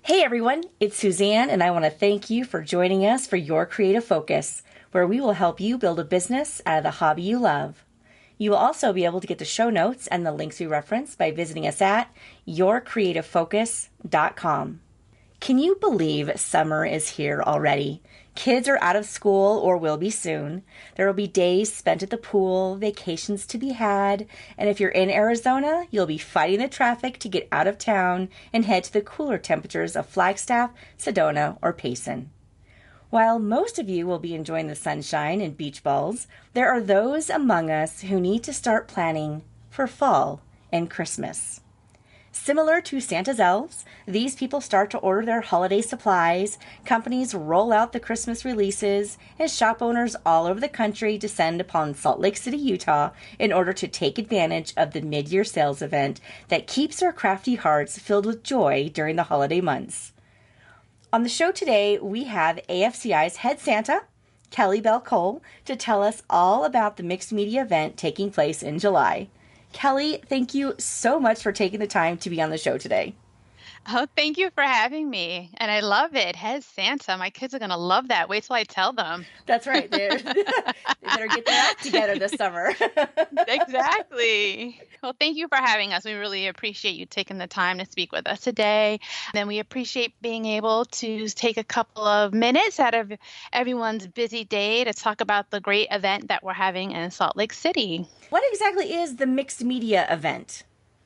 Hey everyone, it's Suzanne, and I want to thank you for joining us for Your Creative Focus, where we will help you build a business out of the hobby you love. You will also be able to get the show notes and the links we reference by visiting us at yourcreativefocus.com. Can you believe summer is here already? Kids are out of school or will be soon. There will be days spent at the pool, vacations to be had, and if you're in Arizona, you'll be fighting the traffic to get out of town and head to the cooler temperatures of Flagstaff, Sedona, or Payson. While most of you will be enjoying the sunshine and beach balls, there are those among us who need to start planning for fall and Christmas. Similar to Santa's elves, these people start to order their holiday supplies, companies roll out the Christmas releases, and shop owners all over the country descend upon Salt Lake City, Utah, in order to take advantage of the mid-year sales event that keeps their crafty hearts filled with joy during the holiday months. On the show today, we have AFCI's head Santa, Keli Bell-Cole, to tell us all about the mixed media event taking place in July. Keli, thank you so much for taking the time to be on the show today. Oh, thank you for having me. And I love it. Head Santa. My kids are going to love that. Wait till I tell them. That's right. They better get their act together this summer. Exactly. Well, thank you for having us. We really appreciate you taking the time to speak with us today. And we appreciate being able to take a couple of minutes out of everyone's busy day to talk about the great event that we're having in Salt Lake City. What exactly is the mixed media event?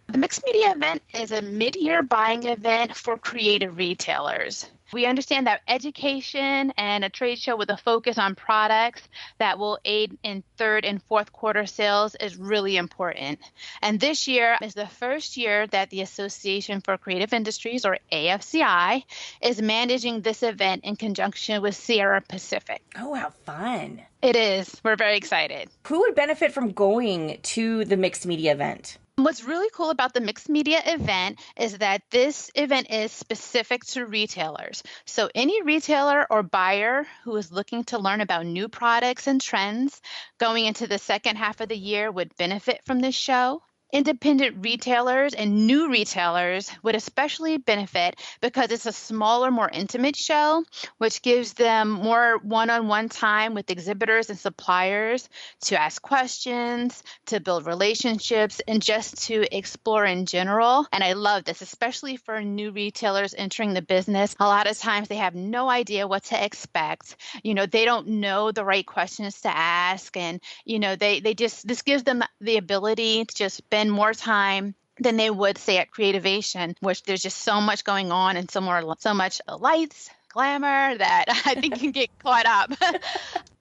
The Mixed Media Event is a mid-year buying event for creative retailers. We understand that education and a trade show with a focus on products that will aid in third and fourth quarter sales is really important. And this year is the first year that the Association for Creative Industries, or AFCI, is managing this event in conjunction with Sierra Pacific. Oh, how fun. It is. We're very excited. Who would benefit from going to the mixed media event? What's really cool about the Mixed Media event is that this event is specific to retailers. So any retailer or buyer who is looking to learn about new products and trends going into the second half of the year would benefit from this show. Independent retailers and new retailers would especially benefit because it's a smaller, more intimate show, which gives them more one-on-one time with exhibitors and suppliers to ask questions, to build relationships, and just to explore in general. And I love this, especially for new retailers entering the business. A lot of times they have no idea what to expect. They don't know the right questions to ask. And, this gives them the ability to just spend more time than they would say at Creativation, which there's just so much going on and so much lights, glamour that I think you can get caught up.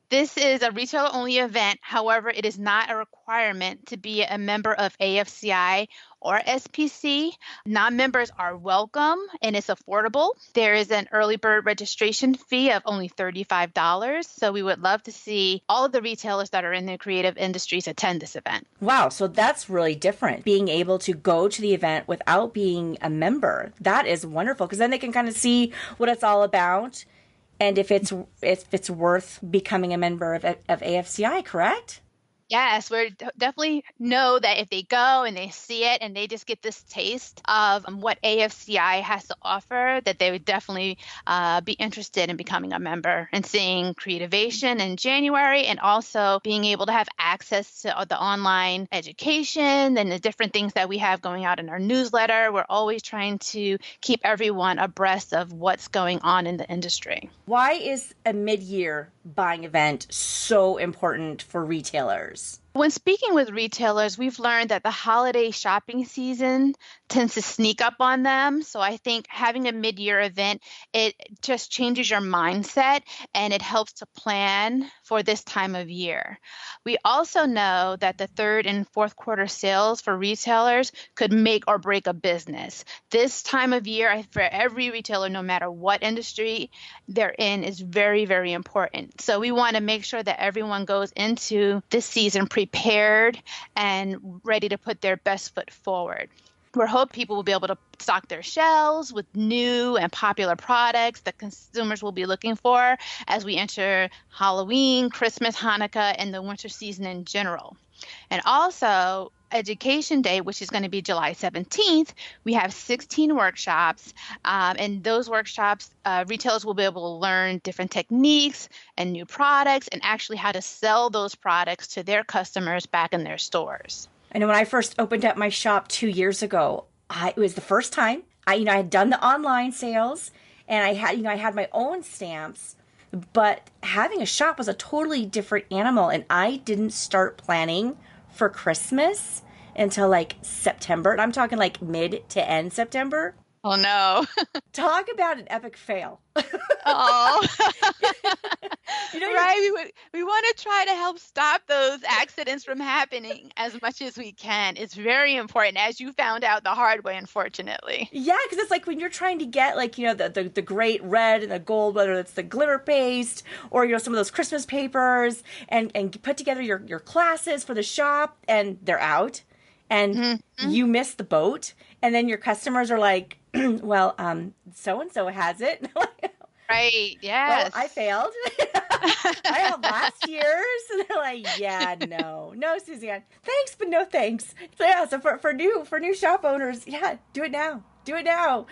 This is a retailer-only event. However, it is not a requirement to be a member of AFCI or SPC. Non-members are welcome, and it's affordable. There is an early bird registration fee of only $35. So we would love to see all of the retailers that are in the creative industries attend this event. Wow, so that's really different. Being able to go to the event without being a member, that is wonderful, because then they can kind of see what it's all about. And if it's worth becoming a member of AFCI, correct? Yes, we definitely know that if they go and they see it and they just get this taste of what AFCI has to offer, that they would definitely be interested in becoming a member and seeing Creativation in January, and also being able to have access to the online education and the different things that we have going out in our newsletter. We're always trying to keep everyone abreast of what's going on in the industry. Why is a mid-year buying event so important for retailers? When speaking with retailers, we've learned that the holiday shopping season tends to sneak up on them. So I think having a mid-year event, it just changes your mindset and it helps to plan for this time of year. We also know that the third and fourth quarter sales for retailers could make or break a business. This time of year, for every retailer, no matter what industry they're in, is very, very important. So we want to make sure that everyone goes into this season prepared and ready to put their best foot forward. We hope people will be able to stock their shelves with new and popular products that consumers will be looking for as we enter Halloween, Christmas, Hanukkah, and the winter season in general. And also, Education Day, which is going to be July 17th, we have 16 workshops. And those workshops, retailers will be able to learn different techniques and new products and actually how to sell those products to their customers back in their stores. I know when I first opened up my shop 2 years ago, it was the first time I had done the online sales and I had my own stamps, but having a shop was a totally different animal. And I didn't start planning for Christmas until like September. And I'm talking like mid to end September. Oh no. Talk about an epic fail. Oh. You're Right. We want to try to help stop those accidents from happening as much as we can. It's very important, as you found out the hard way, unfortunately. Yeah, because it's like when you're trying to get like, the great red and the gold, whether it's the glitter paste or, some of those Christmas papers and put together your classes for the shop and they're out and you miss the boat. And then your customers are like, well, so-and-so has it. Right. Well, Yes. I failed. I have last year's. And they're like, yeah, no, Suzanne. Thanks, but no thanks. So yeah, so for new shop owners, yeah, do it now. Do it now.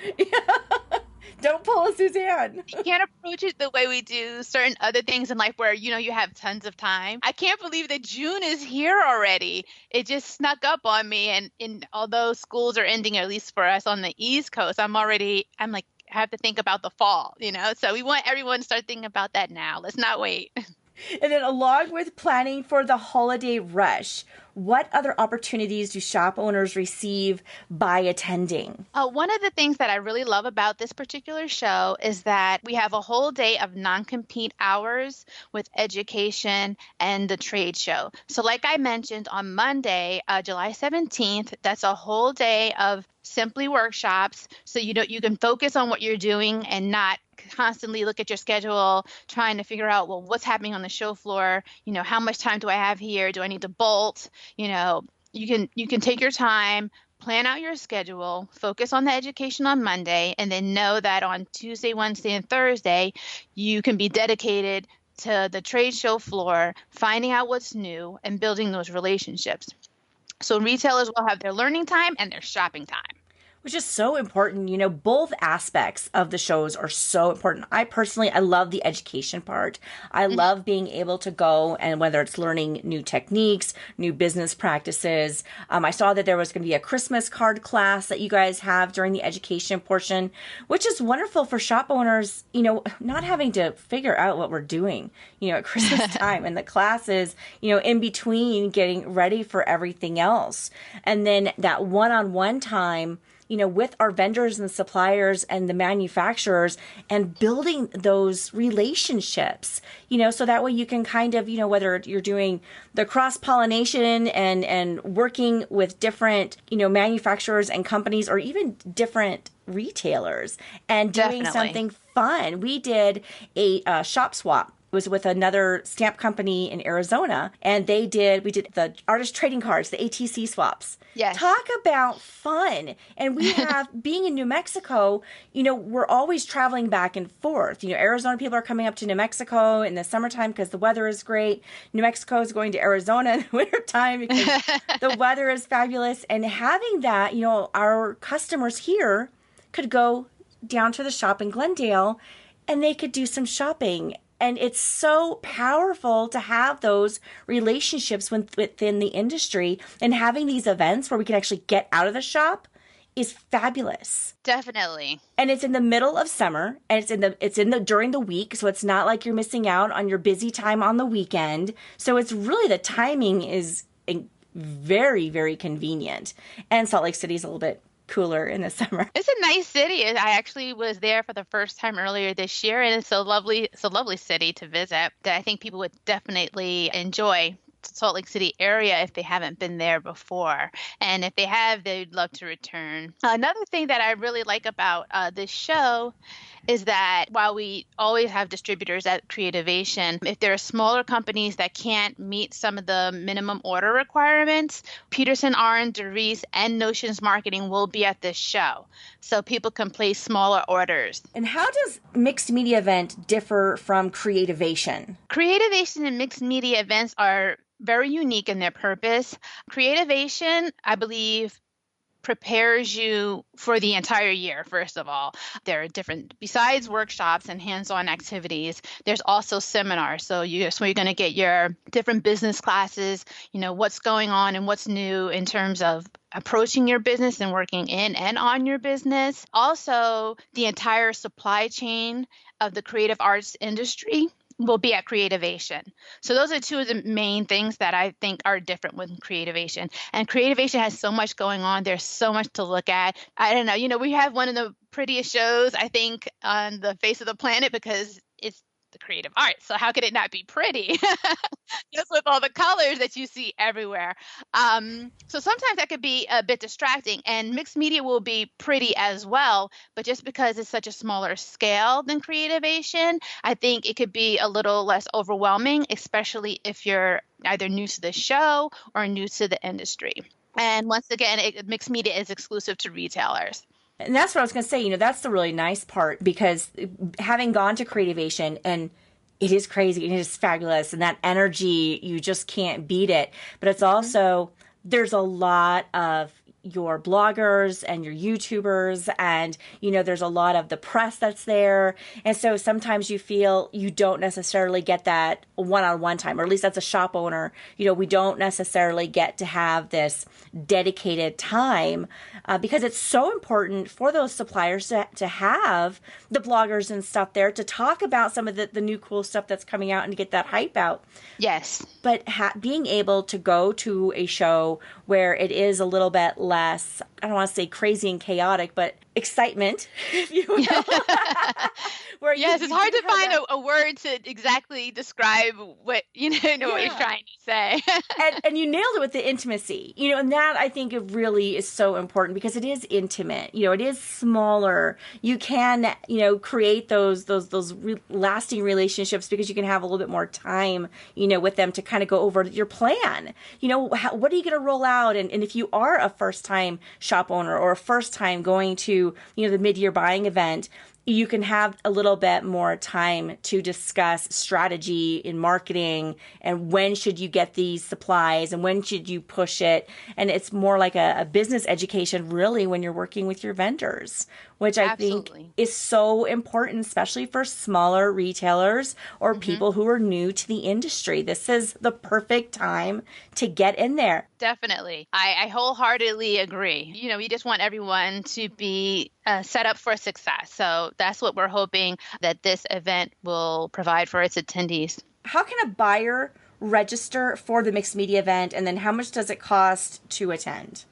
Don't pull a Suzanne. You can't approach it the way we do certain other things in life where, you have tons of time. I can't believe that June is here already. It just snuck up on me. And although schools are ending, at least for us on the East Coast, I'm like, I have to think about the fall, So we want everyone to start thinking about that now. Let's not wait. And then along with planning for the holiday rush, what other opportunities do shop owners receive by attending? One of the things that I really love about this particular show is that we have a whole day of non-compete hours with education and the trade show. So like I mentioned on Monday, July 17th, that's a whole day of simply workshops. So you can focus on what you're doing and not constantly look at your schedule, trying to figure out, well, what's happening on the show floor? How much time do I have here? Do I need to bolt? You can take your time, plan out your schedule, focus on the education on Monday, and then know that on Tuesday, Wednesday, and Thursday, you can be dedicated to the trade show floor, finding out what's new and building those relationships. So retailers will have their learning time and their shopping time. Which is so important. Both aspects of the shows are so important. I love the education part. I love being able to go and whether it's learning new techniques, new business practices. I saw that there was going to be a Christmas card class that you guys have during the education portion, which is wonderful for shop owners, not having to figure out what we're doing, at Christmas time and the classes, in between getting ready for everything else. And then that one-on-one time, with our vendors and suppliers and the manufacturers and building those relationships, so that way you can kind of, whether you're doing the cross-pollination and working with different, manufacturers and companies or even different retailers and doing something fun. We did a shop swap. Was with another stamp company in Arizona, and we did the artist trading cards, the ATC swaps. Yes. Talk about fun. And we have, being in New Mexico, we're always traveling back and forth. Arizona people are coming up to New Mexico in the summertime because the weather is great. New Mexico is going to Arizona in the wintertime because the weather is fabulous. And having that, our customers here could go down to the shop in Glendale and they could do some shopping. And it's so powerful to have those relationships within the industry, and having these events where we can actually get out of the shop is fabulous. Definitely. And it's in the middle of summer, and it's during the week, so it's not like you're missing out on your busy time on the weekend. So it's really, the timing is very, very convenient. And Salt Lake City is a little bit cooler in the summer. It's a nice city. I actually was there for the first time earlier this year, and it's a lovely city to visit that I think people would definitely enjoy. Salt Lake City area if they haven't been there before. And if they have, they'd love to return. Another thing that I really like about this show is that while we always have distributors at Creativation, if there are smaller companies that can't meet some of the minimum order requirements, Peterson, Arn, DeReese, and Notions Marketing will be at this show. So people can place smaller orders. And how does Mixed Media Event differ from Creativation? Creativation and mixed media events are very unique in their purpose. Creativation, I believe, prepares you for the entire year, first of all. There are different, besides workshops and hands-on activities, there's also seminars. So you're going to get your different business classes, what's going on and what's new in terms of approaching your business and working in and on your business. Also, the entire supply chain of the creative arts industry will be at Creativation. So those are two of the main things that I think are different with Creativation. And Creativation has so much going on. There's so much to look at. I don't know, we have one of the prettiest shows, I think, on the face of the planet because it's the creative arts. So how could it not be pretty? Just with all the colors that you see everywhere. So sometimes that could be a bit distracting, and mixed media will be pretty as well. But just because it's such a smaller scale than Creativation, I think it could be a little less overwhelming, especially if you're either new to the show or new to the industry. And once again, mixed media is exclusive to retailers. And that's what I was going to say. That's the really nice part, because having gone to Creativation, and it is crazy and it is fabulous, and that energy, you just can't beat it. But it's also, there's a lot of your bloggers and your YouTubers, and there's a lot of the press that's there, and so sometimes you feel you don't necessarily get that one-on-one time, or at least as a shop owner, we don't necessarily get to have this dedicated time because it's so important for those suppliers to have the bloggers and stuff there to talk about some of the new cool stuff that's coming out and to get that hype out. Yes. But being able to go to a show where it is a little bit less, I don't want to say crazy and chaotic, but excitement, if you will. Yes, it's hard to find a word to exactly describe what, what you're trying to say. and you nailed it with the intimacy, and that I think it really is so important because it is intimate. It is smaller. You can, create those lasting relationships because you can have a little bit more time, with them to kind of go over your plan. What are you going to roll out? And if you are a first time shop owner or a first time going to, the mid-year buying event, you can have a little bit more time to discuss strategy in marketing and when should you get these supplies and when should you push it. And it's more like a business education really when you're working with your vendors, which I think is so important, especially for smaller retailers or people who are new to the industry. This is the perfect time to get in there. Definitely. I wholeheartedly agree. We just want everyone to be set up for success. So that's what we're hoping that this event will provide for its attendees. How can a buyer register for the mixed media event, and then how much does it cost to attend?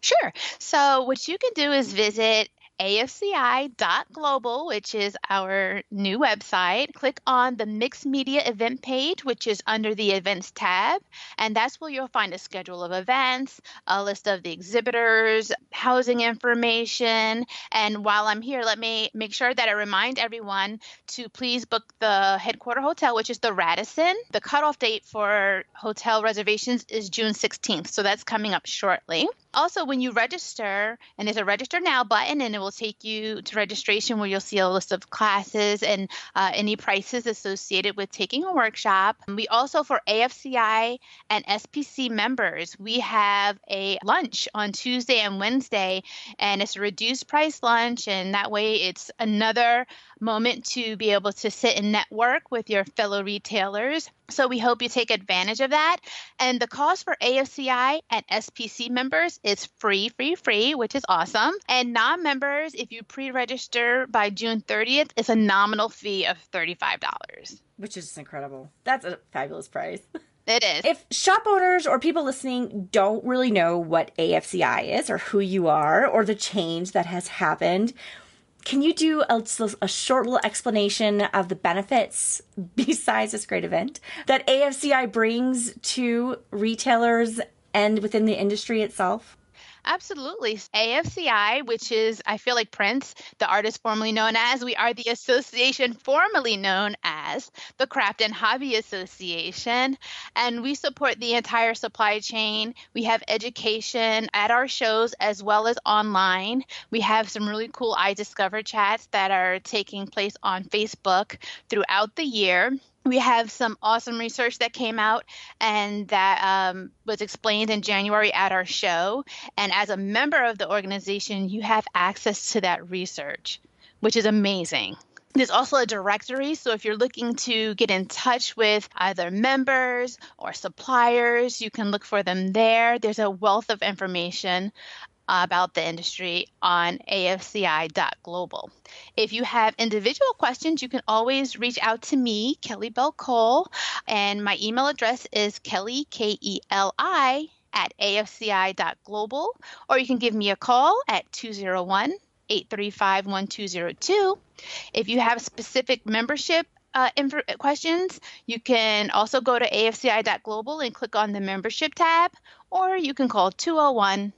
Sure. So what you can do is visit AFCI.global, which is our new website. Click on the Mixed Media event page, which is under the Events tab. And that's where you'll find a schedule of events, a list of the exhibitors, housing information. And while I'm here, let me make sure that I remind everyone to please book the headquarter hotel, which is the Radisson. The cutoff date for hotel reservations is June 16th. So that's coming up shortly. Also, when you register, and there's a register now button, and it will take you to registration where you'll see a list of classes and any prices associated with taking a workshop. We also, for AFCI and SPC members, we have a lunch on Tuesday and Wednesday, and it's a reduced price lunch. And that way it's another moment to be able to sit and network with your fellow retailers. So we hope you take advantage of that. And the cost for AFCI and SPC members is free, which is awesome. And non-members, if you pre-register by June 30th, it's a nominal fee of $35. Which is incredible. That's a fabulous price. It is. If shop owners or people listening don't really know what AFCI is or who you are or the change that has happened, can you do a short little explanation of the benefits besides this great event that AFCI brings to retailers and within the industry itself? Absolutely. AFCI, which is, I feel like Prince, the artist formerly known as, we are the association formerly known as the Craft and Hobby Association, and we support the entire supply chain. We have education at our shows as well as online. We have some really cool I Discover chats that are taking place on Facebook throughout the year. We have some awesome research that came out and that was explained in January at our show. And as a member of the organization, you have access to that research, which is amazing. There's also a directory. So if you're looking to get in touch with either members or suppliers, you can look for them there. There's a wealth of information about the industry on afci.global. If you have individual questions, you can always reach out to me, Keli Bell-Cole, and my email address is Keli, Keli, at afci.global, or you can give me a call at 201-835-1202. If you have specific membership questions, you can also go to afci.global and click on the membership tab, or you can call 201-835-1200.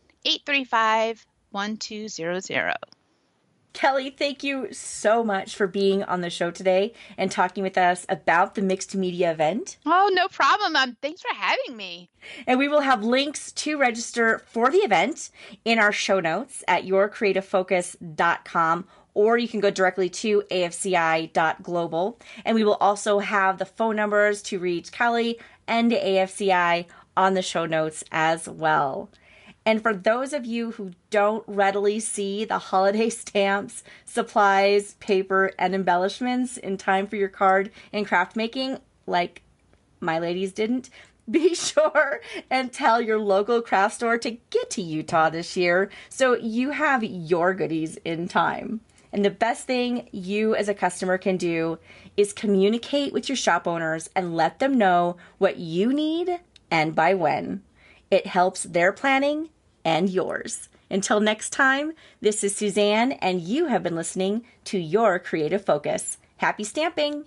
Keli, thank you so much for being on the show today and talking with us about the mixed media event. Oh, no problem. Thanks for having me. And we will have links to register for the event in our show notes at yourcreativefocus.com, or you can go directly to afci.global. And we will also have the phone numbers to reach Keli and AFCI on the show notes as well. And for those of you who don't readily see the holiday stamps, supplies, paper, and embellishments in time for your card and craft making, like my ladies didn't, be sure and tell your local craft store to get to Utah this year so you have your goodies in time. And the best thing you as a customer can do is communicate with your shop owners and let them know what you need and by when. It helps their planning and yours. Until next time, this is Suzanne, and you have been listening to Your Creative Focus. Happy stamping!